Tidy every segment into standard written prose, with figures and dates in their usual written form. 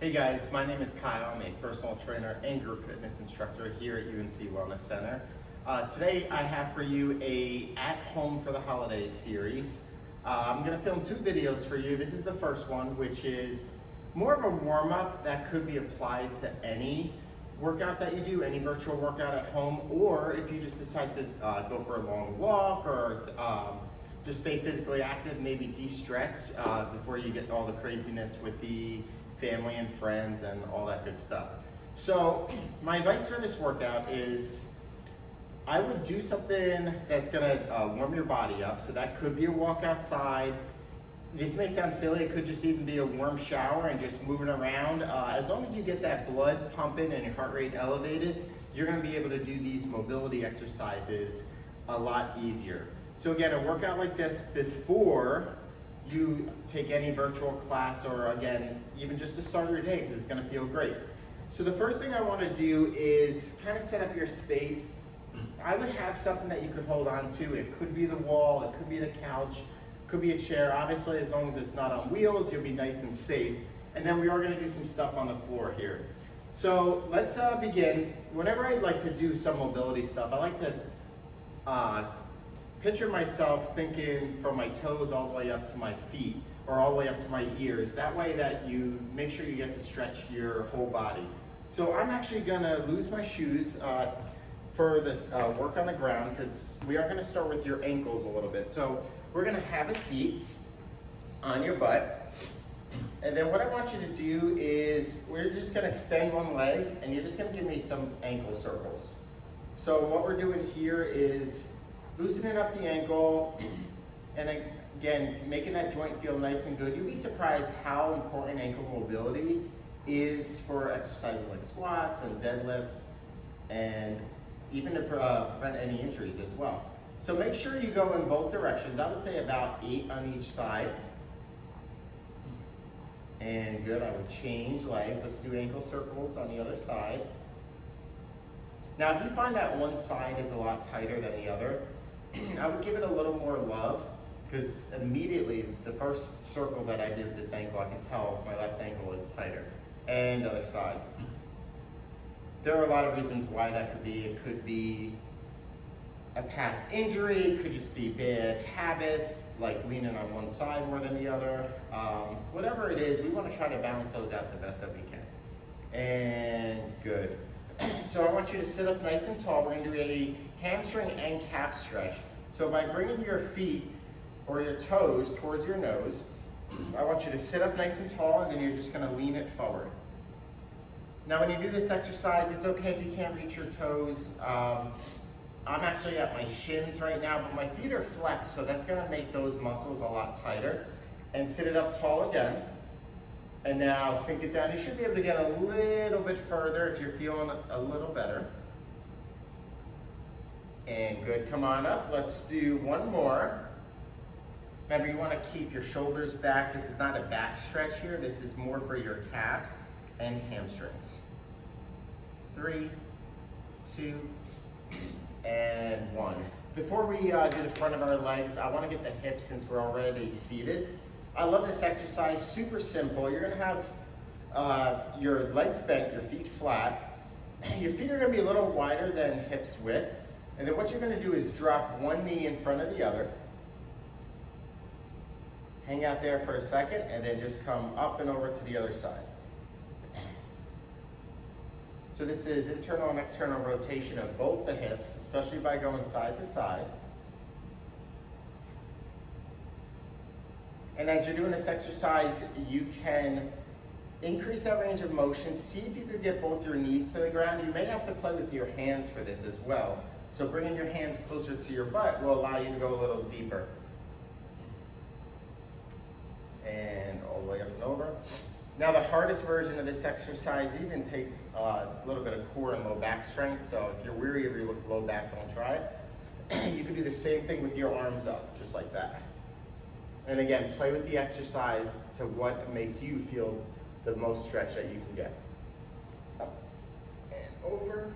Hey guys, my name is Kyle. I'm a personal trainer and group fitness instructor here at UNC Wellness Center. Today I have for you a At Home for the Holidays series. I'm going to film two videos for you. This is the first one, which is more of a warm-up that could be applied to any workout that you do, any virtual workout at home, or if you just decide to go for a long walk or just stay physically active, maybe de-stress before you get all the craziness with the family and friends and all that good stuff. So my advice for this workout is I would do something that's gonna warm your body up. So that could be a walk outside. This may sound silly, it could just even be a warm shower and just moving around. As long as you get that blood pumping and your heart rate elevated, you're gonna be able to do these mobility exercises a lot easier. So again, a workout like this before you take any virtual class, or again, even just to start your day, because it's gonna feel great. So the first thing I wanna do is kind of set up your space. I would have something that you could hold on to. It could be the wall, it could be the couch, could be a chair. Obviously, as long as it's not on wheels, you'll be nice and safe. And then we are gonna do some stuff on the floor here. So let's begin. Whenever I like to do some mobility stuff, I like to picture myself thinking from my toes all the way up to my feet, or all the way up to my ears. That way that you make sure you get to stretch your whole body. So I'm actually gonna lose my shoes for the work on the ground, because we are gonna start with your ankles a little bit. So we're gonna have a seat on your butt. And then what I want you to do is, we're just gonna extend one leg, and you're just gonna give me some ankle circles. So what we're doing here is loosening up the ankle, and again, making that joint feel nice and good. You'll be surprised how important ankle mobility is for exercises like squats and deadlifts, and even to prevent any injuries as well. So make sure you go in both directions. I would say about 8 on each side. And good, I would change legs. Let's do ankle circles on the other side. Now, if you find that one side is a lot tighter than the other, I would give it a little more love, because immediately the first circle that I did with this ankle, I can tell my left ankle is tighter. And other side. There are a lot of reasons why that could be. It could be a past injury, it could just be bad habits, like leaning on one side more than the other. Whatever it is, we want to try to balance those out the best that we can. And good. So I want you to sit up nice and tall. We're going to do a hamstring and calf stretch. So by bringing your feet or your toes towards your nose, I want you to sit up nice and tall, and then you're just going to lean it forward. Now when you do this exercise, it's okay if you can't reach your toes. I'm actually at my shins right now, but my feet are flexed, so that's going to make those muscles a lot tighter. And sit it up tall again. And now sink it down. You should be able to get a little bit further if you're feeling a little better. And good, come on up. Let's do one more. Remember, you want to keep your shoulders back. This is not a back stretch here. This is more for your calves and hamstrings. 3, 2, and 1. Before we do the front of our legs, I want to get the hips, since we're already seated. I love this exercise, super simple. You're gonna have your legs bent, your feet flat. Your feet are gonna be a little wider than hips width. And then what you're gonna do is drop one knee in front of the other. Hang out there for a second, and then just come up and over to the other side. So this is internal and external rotation of both the hips, especially by going side to side. And as you're doing this exercise, you can increase that range of motion. See if you could get both your knees to the ground. You may have to play with your hands for this as well. So bringing your hands closer to your butt will allow you to go a little deeper. And all the way up and over. Now the hardest version of this exercise even takes a little bit of core and low back strength. So if you're weary of your low back, don't try it. You can do the same thing with your arms up, just like that. And again, play with the exercise to what makes you feel the most stretch that you can get. Up and over.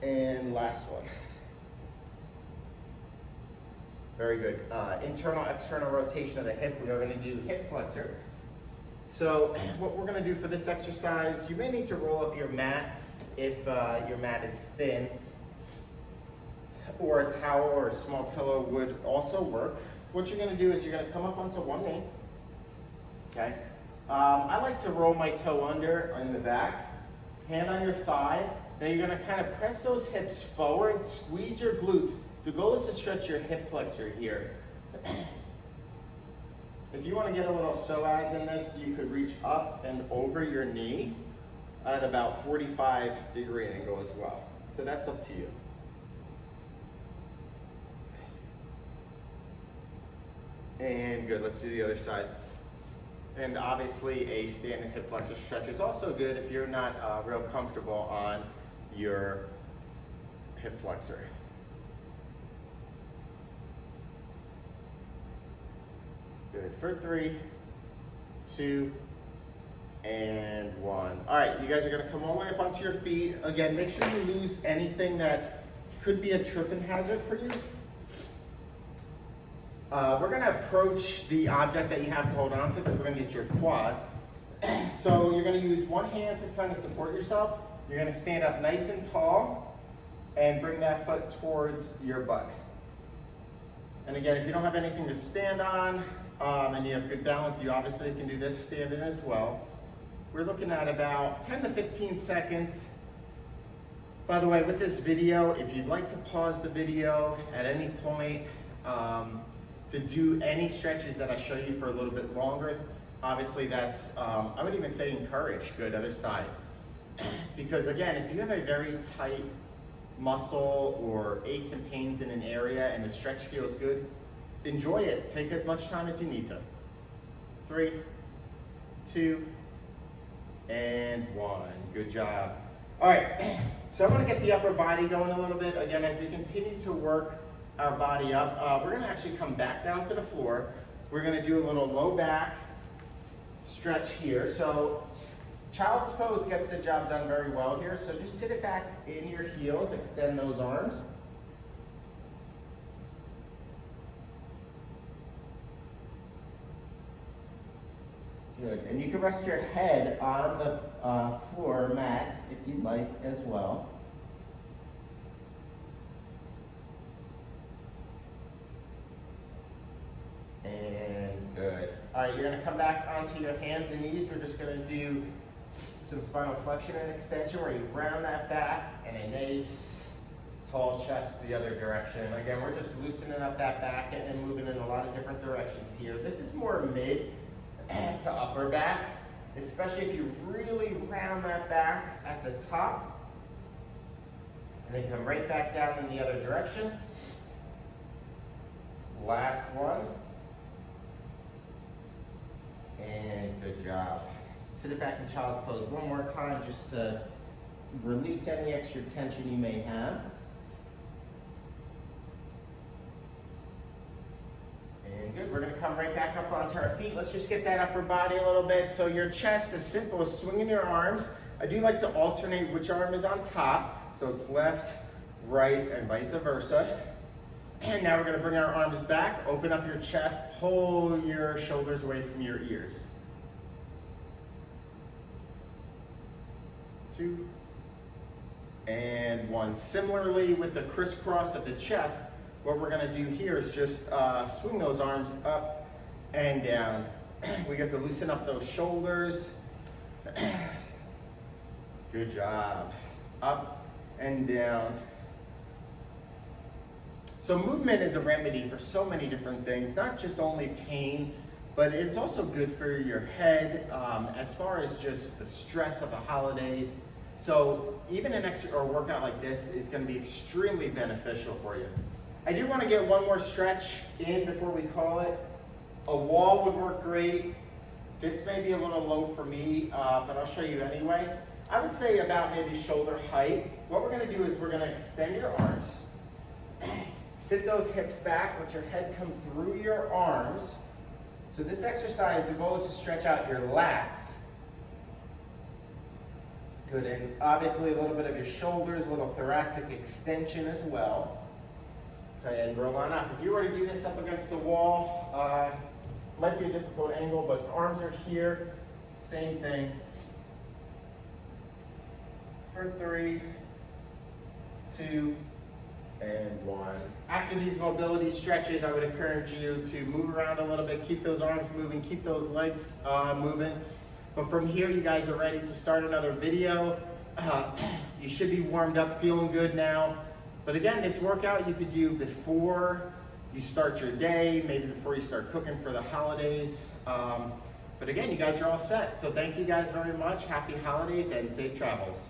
And last one. Very good. Internal, external rotation of the hip. We are going to do hip flexor. So what we're gonna do for this exercise, you may need to roll up your mat if your mat is thin, or a towel or a small pillow would also work. What you're gonna do is you're gonna come up onto one knee, okay? I like to roll my toe under in the back, hand on your thigh. Then you're gonna kind of press those hips forward, squeeze your glutes. The goal is to stretch your hip flexor here. If you wanna get a little psoas in this, you could reach up and over your knee at about 45-degree angle as well. So that's up to you. And good, let's do the other side. And obviously a standing hip flexor stretch is also good if you're not real comfortable on your hip flexor. Good, for 3, 2, and 1. All right, you guys are gonna come all the way up onto your feet. Again, make sure you lose anything that could be a tripping hazard for you. We're gonna approach the object that you have to hold on to because we're gonna get your quad. So you're gonna use one hand to kind of support yourself. You're gonna stand up nice and tall and bring that foot towards your butt. And again, if you don't have anything to stand on and you have good balance, you obviously can do this standing as well. We're looking at about 10 to 15 seconds. By the way, with this video, if you'd like to pause the video at any point, to do any stretches that I show you for a little bit longer, obviously that's, I would even say encourage. Good, other side. Because again, if you have a very tight muscle or aches and pains in an area and the stretch feels good, enjoy it. Take as much time as you need to. 3, 2, and 1. Good job. All right, so I'm gonna get the upper body going a little bit. Again, as we continue to work our body up, we're gonna actually come back down to the floor. We're gonna do a little low back stretch here. So child's pose gets the job done very well here. So just sit it back in your heels, extend those arms. Good, and you can rest your head on the floor mat if you'd like as well. And good. All right, you're gonna come back onto your hands and knees. We're just gonna do some spinal flexion and extension where you round that back and a nice tall chest the other direction. Again, we're just loosening up that back and moving in a lot of different directions here. This is more mid to upper back, especially if you really round that back at the top and then come right back down in the other direction. Last one. And good job. Sit it back in child's pose one more time just to release any extra tension you may have. And good, we're gonna come right back up onto our feet. Let's just get that upper body a little bit. So your chest is simple as swinging your arms. I do like to alternate which arm is on top. So it's left, right, and vice versa. And now we're gonna bring our arms back, open up your chest, pull your shoulders away from your ears. 2, and 1. Similarly with the crisscross of the chest, what we're gonna do here is just swing those arms up and down. We get to loosen up those shoulders. Good job. Up and down. So movement is a remedy for so many different things, not just only pain, but it's also good for your head as far as just the stress of the holidays. So even an exercise or workout like this is going to be extremely beneficial for you. I do want to get one more stretch in before we call it. A wall would work great. This may be a little low for me, but I'll show you anyway. I would say about maybe shoulder height. What we're going to do is we're going to extend your arms. Sit those hips back, let your head come through your arms. So this exercise, the goal is to stretch out your lats. Good, and obviously a little bit of your shoulders, a little thoracic extension as well. Okay, and roll on up. If you were to do this up against the wall, might be a difficult angle, but arms are here. Same thing for 3, 2, and 1. After these mobility stretches, I would encourage you to move around a little bit, keep those arms moving, keep those legs moving. But from here, you guys are ready to start another video. You should be warmed up, feeling good now. But again, this workout you could do before you start your day, maybe before you start cooking for the holidays. But again, you guys are all set. So thank you guys very much. Happy holidays and safe travels.